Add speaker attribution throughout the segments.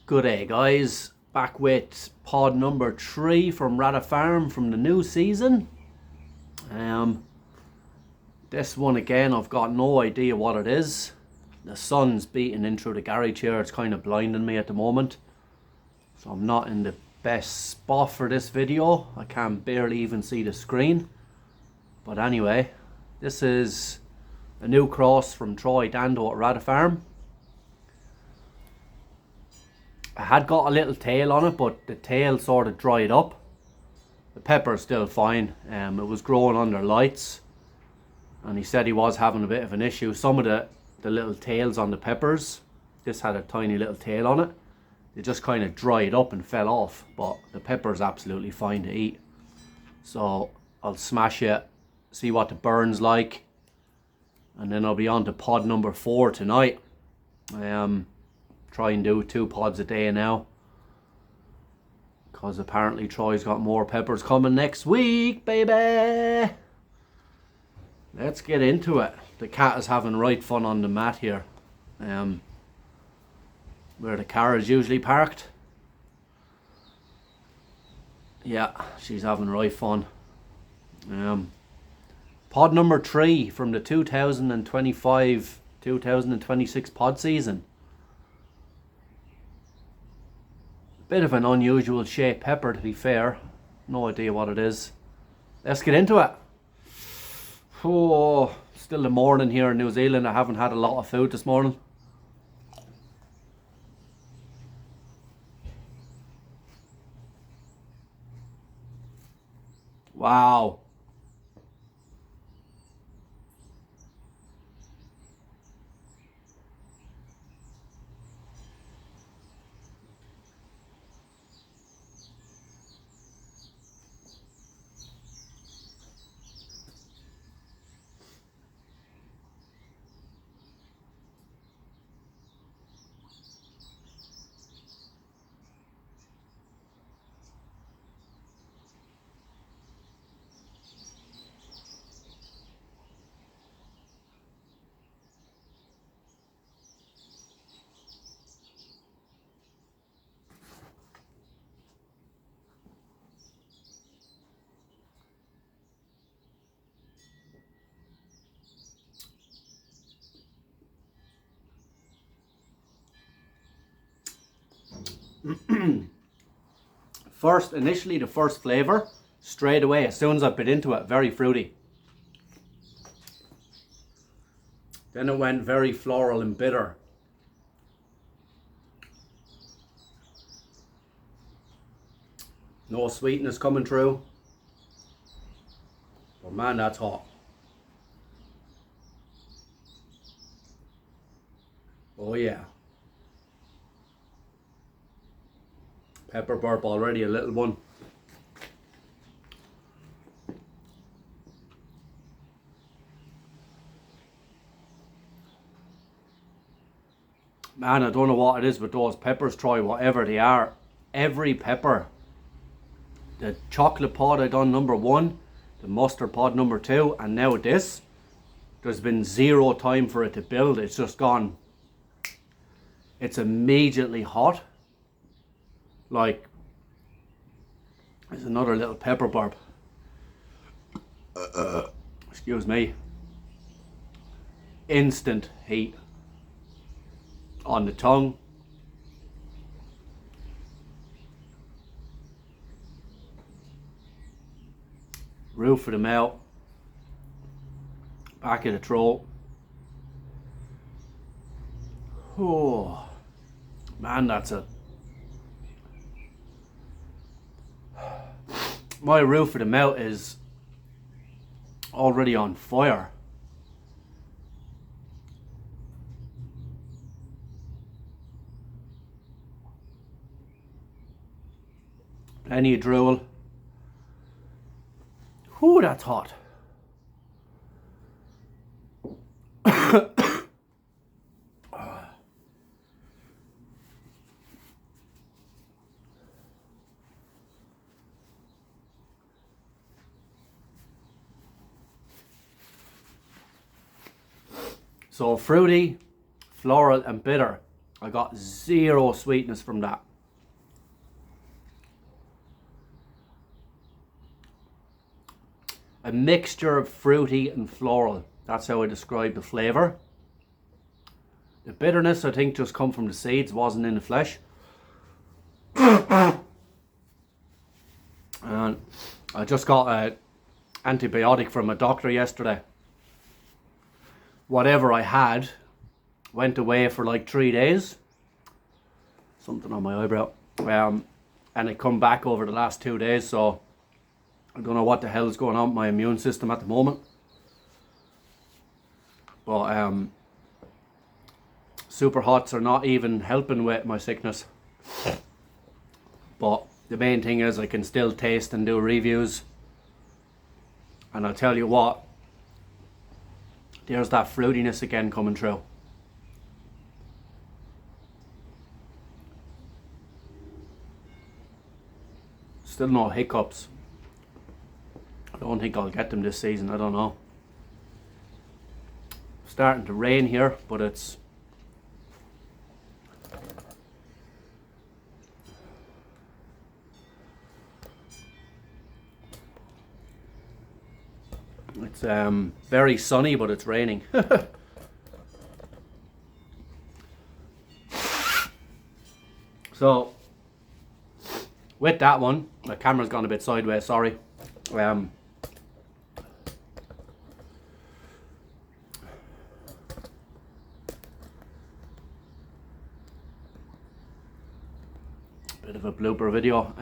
Speaker 1: Good day guys, back with pod number 3 from Rata Farm from the new season. This one again, I've got no idea what it is. The sun's beating in through the garage here, it's kind of blinding me at the moment. So I'm not in the best spot for this video, I can barely even see the screen. But anyway, this is a new cross from Troy Dando at Rata Farm. I had got a little tail on it, but the tail sort of dried up. The pepper's still fine. It was growing under lights, and he said he was having a bit of an issue. Some of the little tails on the peppers, this had a tiny little tail on it, they just kind of dried up and fell off, but the pepper's absolutely fine to eat. So I'll smash it, see what the burn's like, and then I'll be on to pod number 4 tonight. Try and do 2 pods a day now, because apparently Troy's got more peppers coming next week, baby. Let's get into it. The cat is having right fun on the mat here, where the car is usually parked. Yeah, she's having right fun. Pod number 3 from the 2025-2026 pod season. Bit of an unusual shaped pepper, to be fair. No idea what it is. Let's get into it. Oh, still the morning here in New Zealand. I haven't had a lot of food this morning. Wow. Initially the first flavour, straight away as soon as I bit into it, very fruity. Then it went very floral and bitter. No sweetness coming through. But man, that's hot. Oh yeah. Pepper burp already, a little one. Man, I don't know what it is with those peppers, Troy, whatever they are. Every pepper. The chocolate pod I done number 1, the mustard pod number 2, and now this. There's been 0 time for it to build. It's just gone. It's immediately hot. Like, there's another little pepper burp. Excuse me. Instant heat on the tongue. Roof of the mouth. Back of the throat. Oh, man, that's a... My roof of the mouth is already on fire. Plenty of drool. Ooh, that's hot. So fruity, floral and bitter. I got zero sweetness from that. A mixture of fruity and floral. That's how I describe the flavour. The bitterness, I think, just come from the seeds, wasn't in the flesh. And I just got an antibiotic from a doctor yesterday. Whatever I had went away for like 3 days. Something on my eyebrow. And it come back over the last 2 days, so I don't know what the hell is going on with my immune system at the moment. But super hots are not even helping with my sickness. But the main thing is I can still taste and do reviews. And I'll tell you what, there's that fruitiness again coming through. Still no hiccups. I don't think I'll get them this season, I don't know. Starting to rain here, but it's very sunny, but it's raining. So with that one, my camera's gone a bit sideways, sorry. Bit of a blooper video.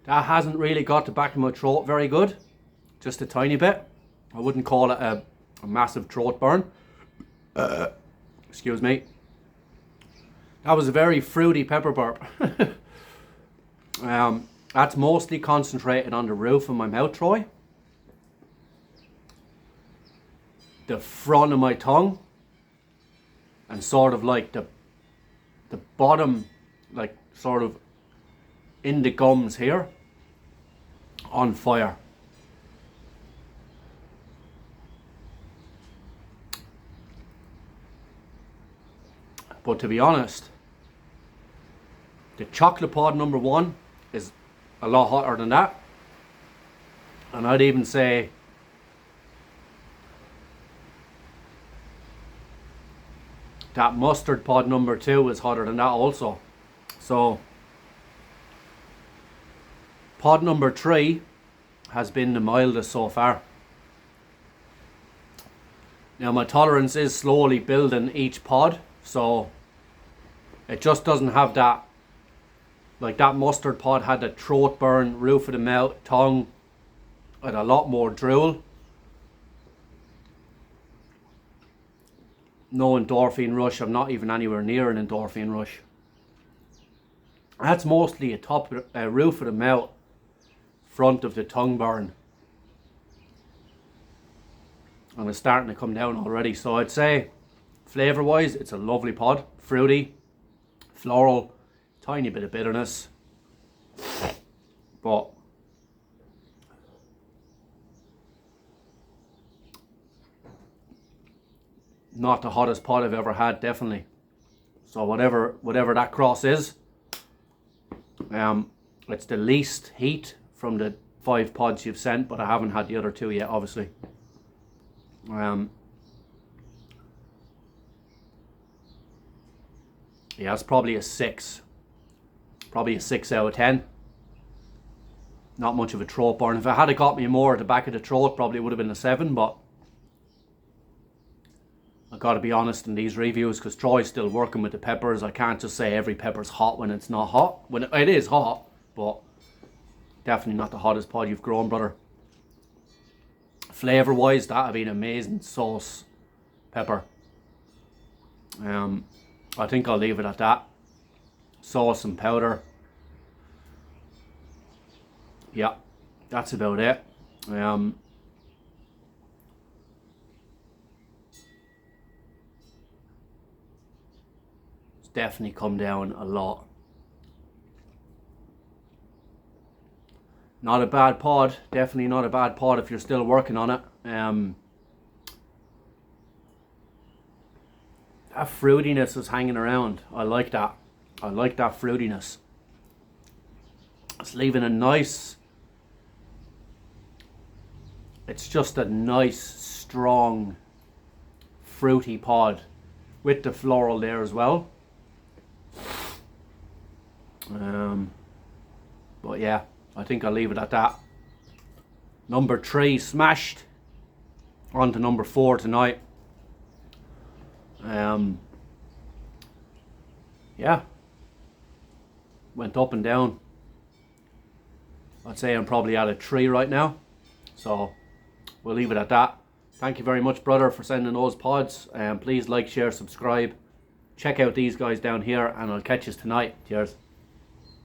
Speaker 1: That hasn't really got the back of my throat very good, just a tiny bit. I wouldn't call it a massive throat burn. Excuse me. That was a very fruity pepper burp. That's mostly concentrated on the roof of my mouth, Troy. The front of my tongue, and sort of like the bottom, like sort of in the gums here, on fire. But to be honest, the chocolate pod number 1 is a lot hotter than that. And I'd even say that mustard pod number 2 is hotter than that also. So pod number 3 has been the mildest so far. Now my tolerance is slowly building each pod, so it just doesn't have that, like that mustard pod had the throat burn, roof of the mouth, tongue, and a lot more drool. No endorphin rush. I'm not even anywhere near an endorphin rush. That's mostly a top, roof of the mouth, front of the tongue burn. And it's starting to come down already. So I'd say, flavour wise, it's a lovely pod. Fruity, floral, tiny bit of bitterness. But not the hottest pod I've ever had, definitely. So whatever that cross is, it's the least heat from the 5 pods you've sent, but I haven't had the other 2 yet, obviously. Yeah, it's probably a 6. Probably a 6 out of 10. Not much of a throat burn. If it had got me more at the back of the throat, probably would have been a 7, but I've got to be honest in these reviews, because Troy's still working with the peppers. I can't just say every pepper's hot when it's not hot. When it is hot, but definitely not the hottest pod you've grown, brother. Flavour wise, that would be an amazing sauce pepper. I think I'll leave it at that. Sauce and powder. Yeah, that's about it. It's definitely come down a lot. Not a bad pod, definitely not a bad pod if you're still working on it. That fruitiness is hanging around. I like that. I like that fruitiness. It's leaving a nice, it's just a nice, strong, fruity pod with the floral there as well. But yeah, I think I'll leave it at that. Number 3 smashed. On to number 4 tonight. Yeah, went up and down. I'd say I'm probably at a 3 right now, so we'll leave it at that. Thank you very much, brother, for sending those pods. Please like, share, subscribe. Check out these guys down here, and I'll catch you tonight. Cheers.